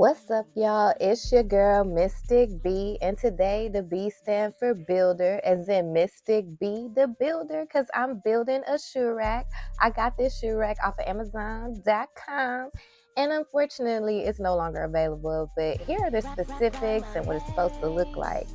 What's up, y'all? It's your girl, Mystiq B, and today the B stand for builder, as in Mystiq B, the builder, because I'm building a shoe rack. I got this shoe rack off of Amazon.com, and unfortunately, it's no longer available, but here are the specifics and what it's supposed to look like.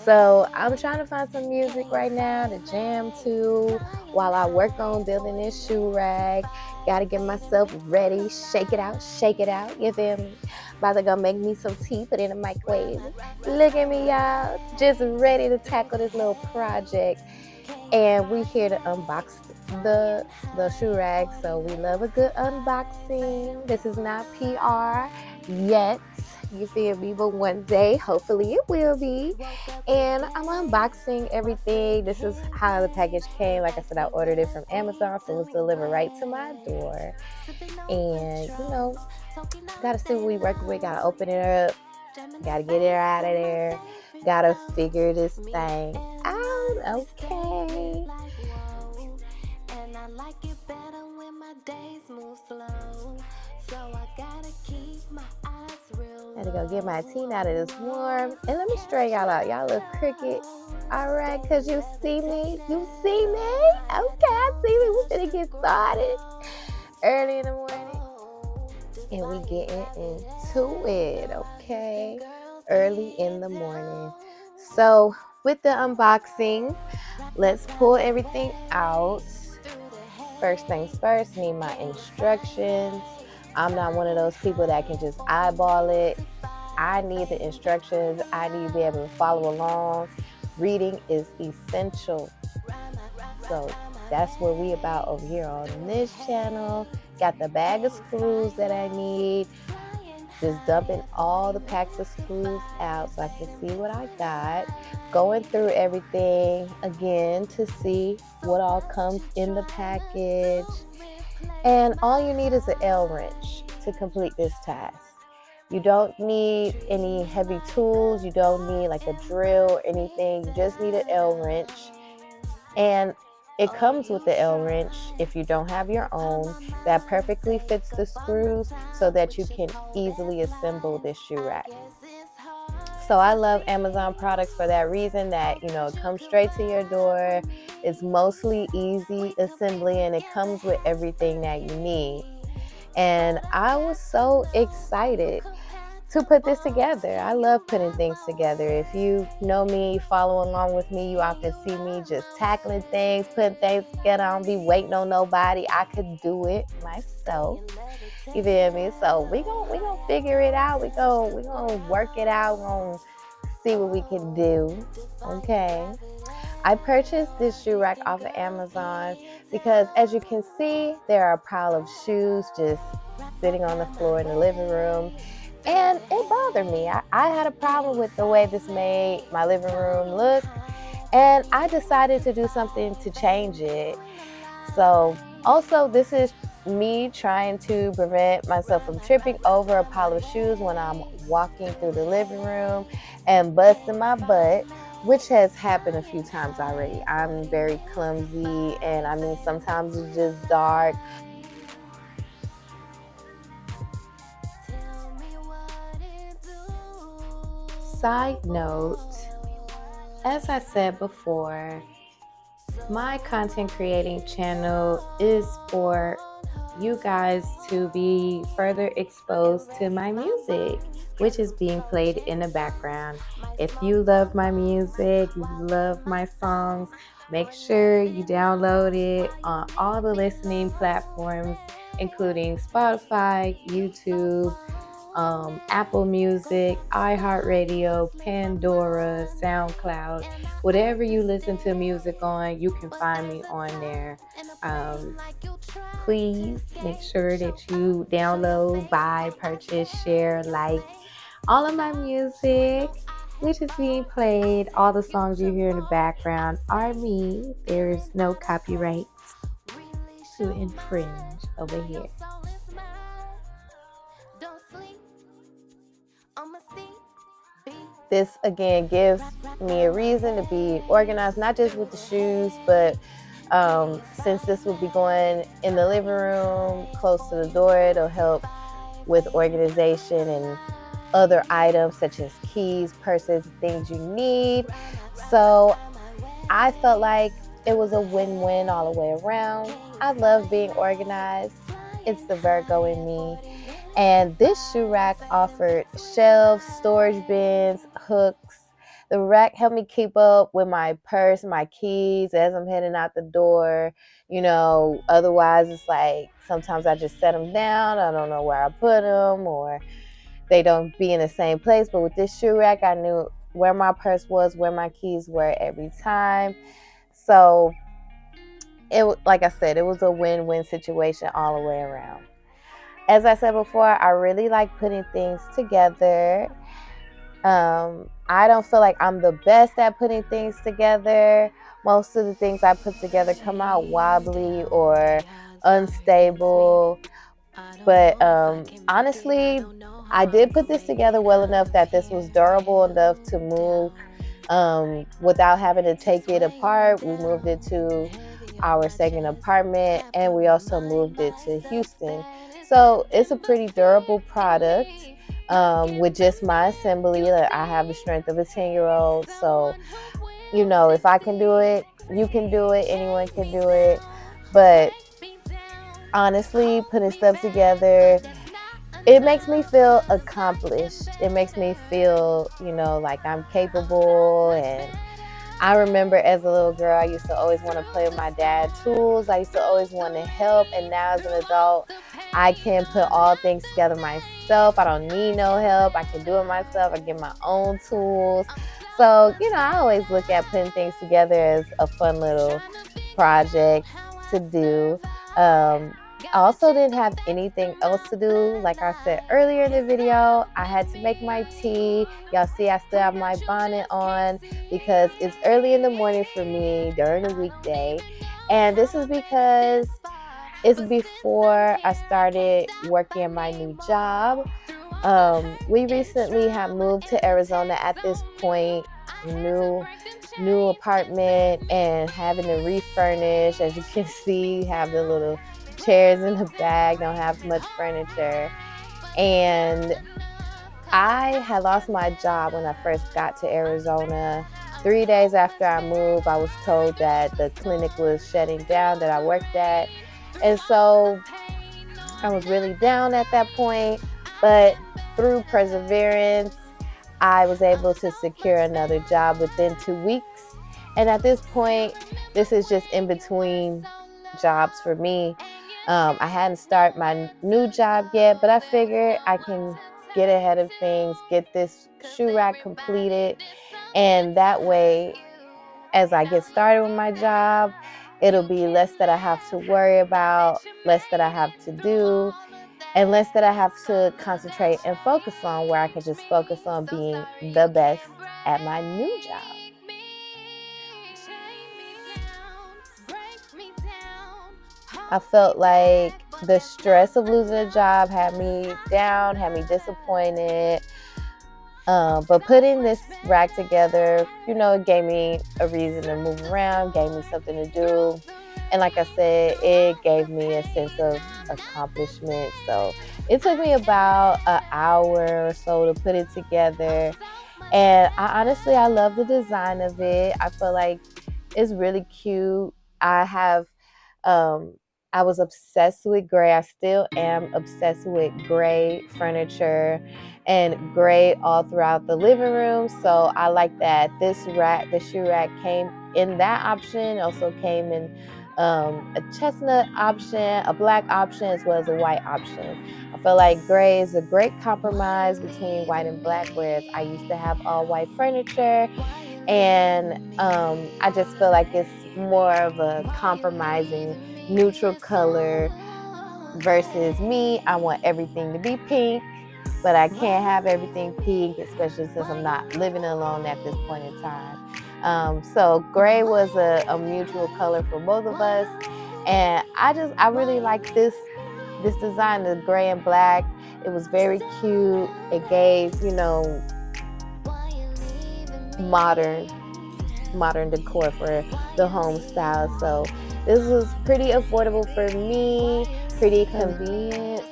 So I'm trying to find some music right now to jam to while I work on building this shoe rack. Gotta get myself ready, shake it out, you feel me? About to go make me some tea, put it in the microwave. Look at me, y'all, just ready to tackle this little project. And we here to unbox the shoe rack, so we love a good unboxing. This is not PR yet, you feel me, but one day hopefully it will be. And I'm unboxing everything. This is how the package came. Like I said, I ordered it from Amazon, so it was delivered right to my door. And gotta see what we working with. Gotta open it up, gotta get it out of there, gotta figure this thing out. Okay. And I like it better when my days move slow. So I gotta keep my eyes real. Had to go get my tea now that it's warm. And let me straighten y'all out. Y'all look crooked. Alright, cause you see me? You see me? Okay, I see me. We finna get started early in the morning. And we getting into it, okay? Early in the morning. So with the unboxing, let's pull everything out. First things first, need my instructions. I'm not one of those people that can just eyeball it. I need the instructions. I need to be able to follow along. Reading is essential. So that's what we about over here on this channel. Got the bag of screws that I need. Just dumping all the packs of screws out so I can see what I got. Going through everything again to see what all comes in the package. And all you need is an L wrench to complete this task. You don't need any heavy tools. You don't need like a drill or anything. You just need an L wrench. And it comes with the L wrench, if you don't have your own, that perfectly fits the screws so that you can easily assemble this shoe rack. So I love Amazon products for that reason, that, it comes straight to your door. It's mostly easy assembly, and it comes with everything that you need. And I was so excited to put this together. I love putting things together. If you know me, follow along with me, you often see me just tackling things, putting things together. I don't be waiting on nobody. I could do it myself. You feel me? So we gonna figure it out. We gonna work it out. We're gonna see what we can do. Okay. I purchased this shoe rack off of Amazon because, as you can see, there are a pile of shoes just sitting on the floor in the living room. And it bothered me. I had a problem with the way this made my living room look. And I decided to do something to change it. So also, this is me trying to prevent myself from tripping over a pile of shoes when I'm walking through the living room and busting my butt, which has happened a few times already. I'm very clumsy, and sometimes it's just dark. Side note, as I said before, my content creating channel is for you guys to be further exposed to my music, which is being played in the background. If you love my music, you love my songs, make sure you download it on all the listening platforms, including Spotify, YouTube, Apple Music, iHeartRadio, Pandora, SoundCloud. Whatever you listen to music on, you can find me on there. Please make sure that you download, buy, purchase, share, like all of my music, which is being played. All the songs you hear in the background are me. There is no copyright to infringe over here. This again gives me a reason to be organized, not just with the shoes, but since this will be going in the living room close to the door, it'll help with organization and other items such as keys, purses, things you need. So I felt like it was a win-win all the way around. I love being organized. It's the Virgo in me. And this shoe rack offered shelves, storage bins, hooks. The rack helped me keep up with my purse, my keys as I'm heading out the door. Otherwise it's like sometimes I just set them down. I don't know where I put them, or they don't be in the same place. But with this shoe rack, I knew where my purse was, where my keys were every time. So like I said, it was a win-win situation all the way around. As I said before, I really like putting things together. I don't feel like I'm the best at putting things together. Most of the things I put together come out wobbly or unstable. But honestly, I did put this together well enough that this was durable enough to move without having to take it apart. We moved it to our second apartment, and we also moved it to Houston. So it's a pretty durable product with just my assembly. I have the strength of a 10-year-old. So, if I can do it, you can do it, anyone can do it. But honestly, putting stuff together, it makes me feel accomplished. It makes me feel, like I'm capable. And I remember as a little girl, I used to always want to play with my dad's tools. I used to always want to help. And now as an adult, I can put all things together myself. I don't need no help. I can do it myself. I get my own tools. So, I always look at putting things together as a fun little project to do. I also didn't have anything else to do. Like I said earlier in the video, I had to make my tea. Y'all see I still have my bonnet on because it's early in the morning for me during a weekday. And this is because it's before I started working at my new job. We recently have moved to Arizona at this point, new apartment, and having to refurnish. As you can see, have the little chairs in the back, don't have much furniture. And I had lost my job when I first got to Arizona. 3 days after I moved, I was told that the clinic was shutting down that I worked at. And so I was really down at that point, but through perseverance, I was able to secure another job within 2 weeks. And at this point, this is just in between jobs for me. I hadn't started my new job yet, but I figured I can get ahead of things, get this shoe rack completed. And that way, as I get started with my job, it'll be less that I have to worry about, less that I have to do, and less that I have to concentrate and focus on, where I can just focus on being the best at my new job. I felt like the stress of losing a job had me down, had me disappointed. But putting this rack together, it gave me a reason to move around, gave me something to do. And like I said, it gave me a sense of accomplishment. So it took me about an hour or so to put it together. And I love the design of it. I feel like it's really cute. I have I was obsessed with gray. I still am obsessed with gray furniture and gray all throughout the living room. So I like that this rack, the shoe rack, came in that option. Also came in a chestnut option, a black option, as well as a white option. I feel like gray is a great compromise between white and black, whereas I used to have all white furniture. And I just feel like it's more of a compromising neutral color versus me. I want everything to be pink, but I can't have everything pink, especially since I'm not living alone at this point in time. So gray was a mutual color for both of us. And I really like this design, the gray and black. It was very cute. It gave, modern decor for the home style. So this was pretty affordable for me, pretty convenient.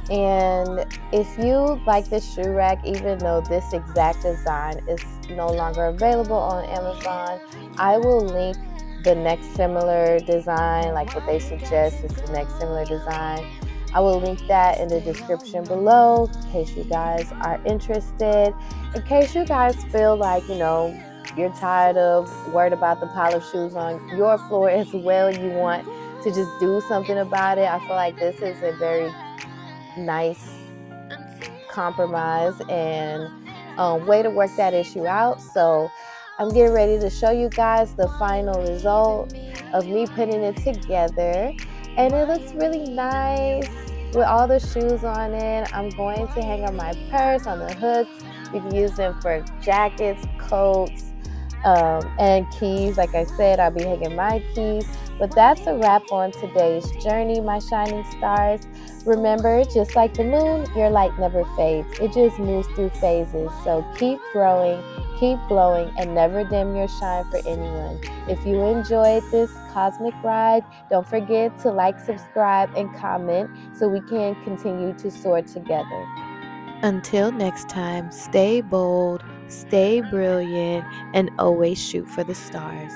And if you like this shoe rack, even though this exact design is no longer available on Amazon, I will link the next similar design, like what they suggest is the next similar design. I will link that in the description below in case you guys are interested. In case you guys feel like, you're tired of worried about the pile of shoes on your floor as well, you want to just do something about it. I feel like this is a very nice compromise and way to work that issue out. So I'm getting ready to show you guys the final result of me putting it together, and it looks really nice with all the shoes on it. I'm going to hang on my purse on the hooks. You can use them for jackets, coats, and keys. Like I said, I'll be hanging my keys. But that's a wrap on today's journey, my shining stars. Remember, just like the moon, your light never fades. It just moves through phases. So keep growing, keep glowing, and never dim your shine for anyone. If you enjoyed this cosmic ride, don't forget to like, subscribe, and comment so we can continue to soar together. Until next time, stay bold, stay brilliant, and always shoot for the stars.